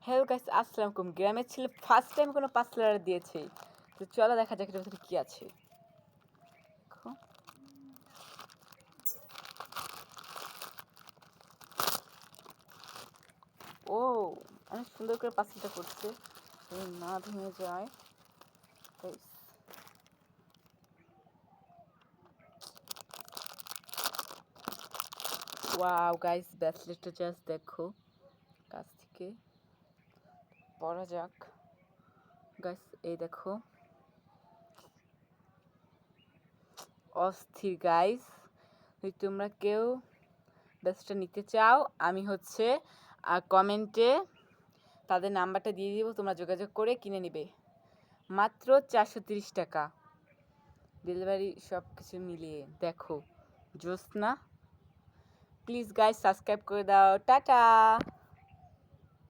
Hello guys, আসসালামু আলাইকুম। গ্রামের ছেলে ফার্স্ট টাইম কোনো পাসলার দিয়েছে। তো চলো দেখা যাক এটার ভিতরে কি আছে। দেখো। ও, অনেক সুন্দর করে পাসলটা করছে, না ভেঙে যায়। ওয়াও গাইস, ব্রেসলেটটা জাস্ট দেখো, কাছ থেকে পরা যাক। গাইস এই দেখো, অস্থির গাইস। যদি তোমরা কেউ ব্রেসলেটটা নিতে চাও, আমি কমেন্টে তাদের নাম্বারটা দিয়ে দিব, তোমরা যোগাযোগ করে কিনে নিবে। মাত্র 430 টাকা, ডেলিভারি সব কিছু মিলিয়ে। দেখো জোসনা, প্লিজ গাইস সাবস্ক্রাইব করে দাও। টাটা।